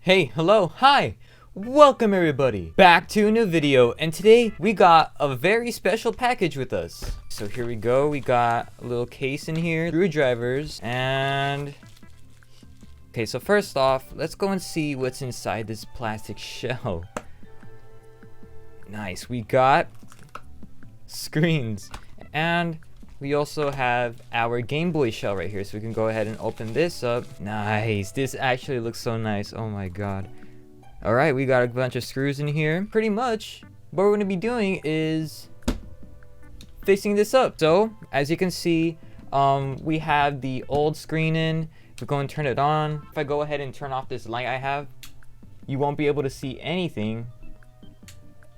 Hey, hello, hi! Welcome everybody back to a new video, and today we got a very special package with us. So here we go, we got a little case in here, screwdrivers, and... Okay, so first off, let's go and see what's inside this plastic shell. Nice, we got screens, and we also have our Gameboy shell right here, so we can go ahead and open this up. Nice, this actually looks so nice, oh my god. Alright, we got a bunch of screws in here. Pretty much, what we're going to be doing is fixing this up. So, as you can see, we have the old screen in. We're going to turn it on. If I go ahead and turn off this light I have, you won't be able to see anything.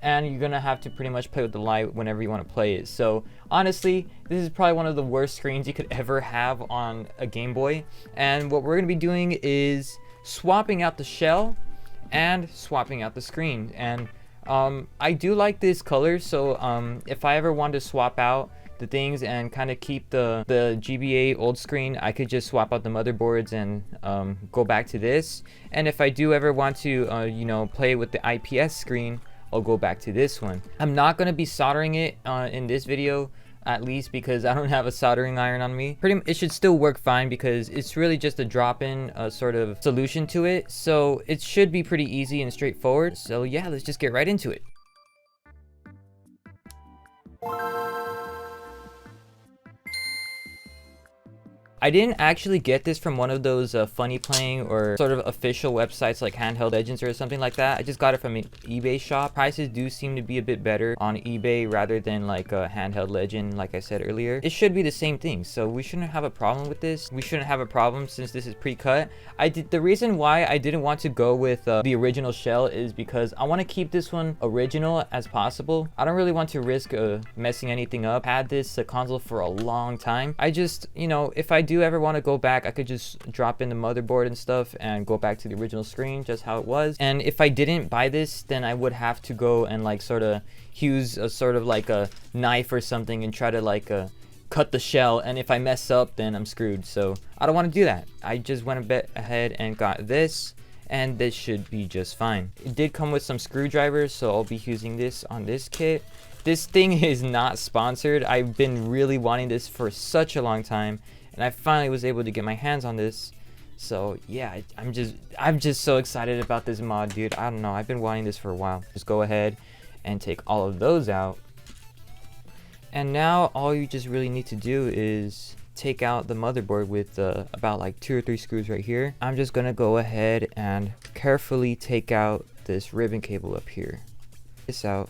And you're gonna have to pretty much play with the light whenever you want to play it. So honestly, this is probably one of the worst screens you could ever have on a Game Boy. And what we're gonna be doing is swapping out the shell and swapping out the screen. And I do like this color, so if I ever want to swap out the things and kind of keep the GBA old screen, I could just swap out the motherboards and go back to this. And if I do ever want to you know, play with the IPS screen, I'll go back to this one. I'm not going to be soldering it in this video, at least because I don't have a soldering iron on me. It should still work fine because it's really just a drop-in sort of solution to it. So it should be pretty easy and straightforward. So yeah, let's just get right into it. I didn't actually get this from one of those funny playing or sort of official websites like Handheld Legends or something like that. I just got it from an eBay shop. Prices do seem to be a bit better on eBay rather than like a Handheld Legend, like I said earlier. It should be the same thing, so we shouldn't have a problem with this. We shouldn't have a problem since this is pre-cut. The reason why I didn't want to go with the original shell is because I want to keep this one original as possible. I don't really want to risk messing anything up. I had this console for a long time. I just, you know, if I do ever want to go back, I could just drop in the motherboard and stuff and go back to the original screen just how it was. And if I didn't buy this, then I would have to go and like sort of use a sort of like a knife or something and try to like cut the shell, and if I mess up, then I'm screwed. So I don't want to do that. I just went a bit ahead and got this, and this should be just fine. It did come with some screwdrivers, so I'll be using this on this kit. This thing is not sponsored. I've been really wanting this for such a long time, and I finally was able to get my hands on this. So yeah, I'm just so excited about this mod, dude. I don't know, I've been wanting this for a while. Just go ahead and take all of those out. And now all you just really need to do is take out the motherboard with about like 2 or 3 screws right here. I'm just gonna go ahead and carefully take out this ribbon cable up here. This out.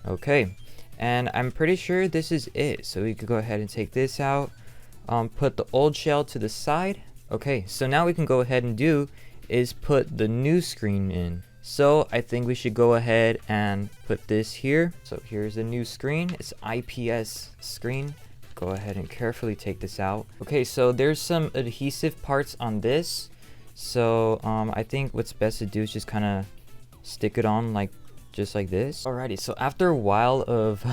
Okay, and I'm pretty sure this is it. So we could go ahead and take this out. Put the old shell to the side. Okay, so now we can go ahead and do is put the new screen in. So I think we should go ahead and put this here. So here's the new screen. It's IPS screen. Go ahead and carefully take this out. Okay, so there's some adhesive parts on this. So I think what's best to do is just kind of stick it on like just like this. Alrighty, so after a while of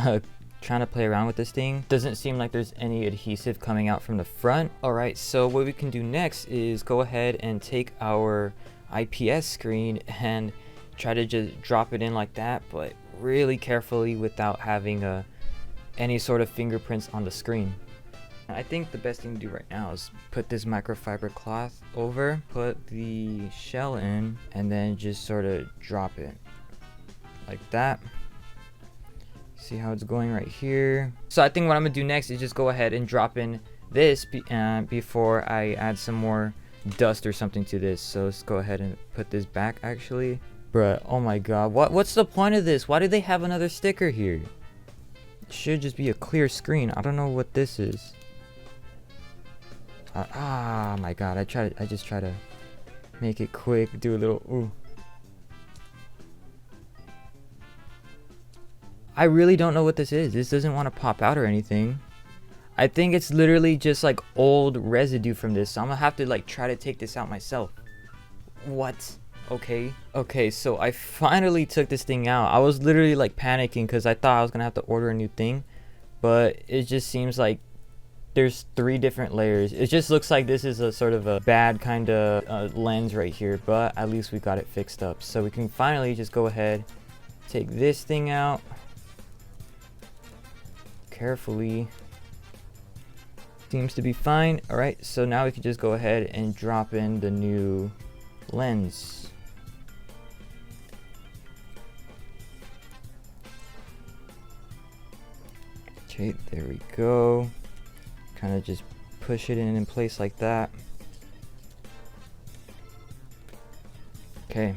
trying to play around with this thing, doesn't seem like there's any adhesive coming out from the front. Alright, so what we can do next is go ahead and take our IPS screen and try to just drop it in like that, but really carefully without having any sort of fingerprints on the screen. I think the best thing to do right now is put this microfiber cloth over, put the shell in, and then just sort of drop it like that. See how it's going right here. So I think what I'm gonna do next is just go ahead and drop in this before I add some more dust or something to this. So let's go ahead and put this back actually. Bruh, oh my god, what's the point of this? Why do they have another sticker here? It should just be a clear screen. I don't know what this is. My god, I just try to make it quick, do a little ooh. I really don't know what this is. This doesn't want to pop out or anything. I think it's literally just like old residue from this. So I'm gonna have to like try to take this out myself. What? Okay, so I finally took this thing out. I was literally like panicking because I thought I was gonna have to order a new thing. But it just seems like there's 3 different layers. It just looks like this is a sort of a bad kind of lens right here, but at least we got it fixed up. So we can finally just go ahead, take this thing out carefully. Seems to be fine. All right, so now we can just go ahead and drop in the new lens. Okay, there we go. Kind of just push it in place like that. Okay,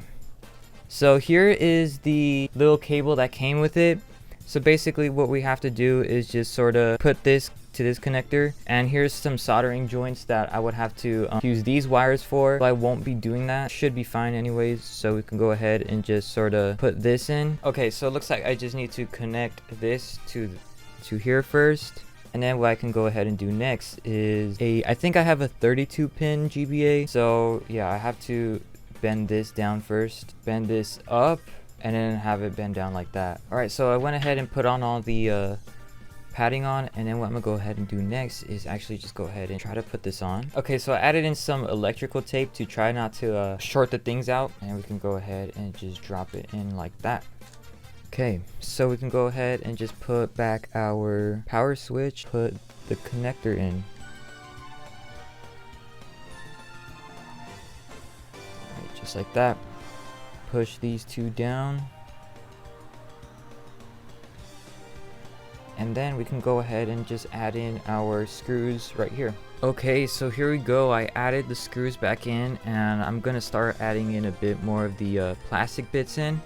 so here is the little cable that came with it. So basically what we have to do is just sort of put this to this connector, and here's some soldering joints that I would have to use these wires for, but I won't be doing that. Should be fine anyways, so we can go ahead and just sort of put this in. Okay, so it looks like I just need to connect this to here first, and then what I can go ahead and do next is I think I have a 32 pin GBA, so yeah, I have to bend this down first, bend this up, and then have it bend down like that. All right, so I went ahead and put on all the padding on, and then what I'm gonna go ahead and do next is actually just go ahead and try to put this on. Okay, so I added in some electrical tape to try not to short the things out, and we can go ahead and just drop it in like that. Okay, so we can go ahead and just put back our power switch, put the connector in. Right, just like that. Push these 2 down. And then we can go ahead and just add in our screws right here. Okay, so here we go. I added the screws back in, and I'm gonna start adding in a bit more of the plastic bits in.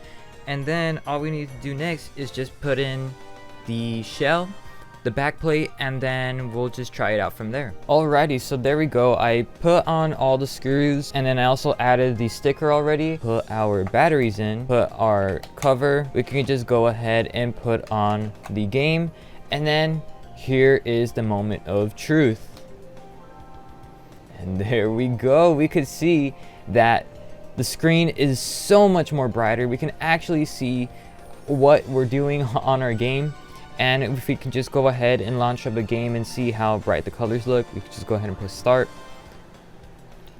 And then all we need to do next is just put in the shell, the back plate, and then we'll just try it out from there. Alrighty, so there we go. I put on all the screws, and then I also added the sticker already, put our batteries in, put our cover. We can just go ahead and put on the game, and then here is the moment of truth. And there we go. We could see that the screen is so much more brighter. We can actually see what we're doing on our game. And if we can just go ahead and launch up a game and see how bright the colors look, we can just go ahead and press start.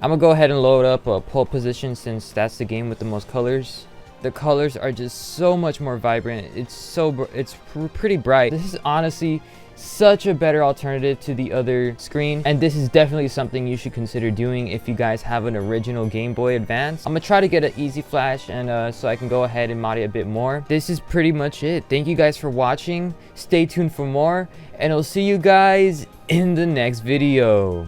I'm gonna go ahead and load up a pole position since that's the game with the most colors. The colors are just so much more vibrant. It's pretty bright. This is honestly such a better alternative to the other screen, and this is definitely something you should consider doing if you guys have an original Game Boy Advance. I'm gonna try to get an easy flash, and so I can go ahead and mod it a bit more. This is pretty much it. Thank you guys for watching. Stay tuned for more, and I'll see you guys in the next video.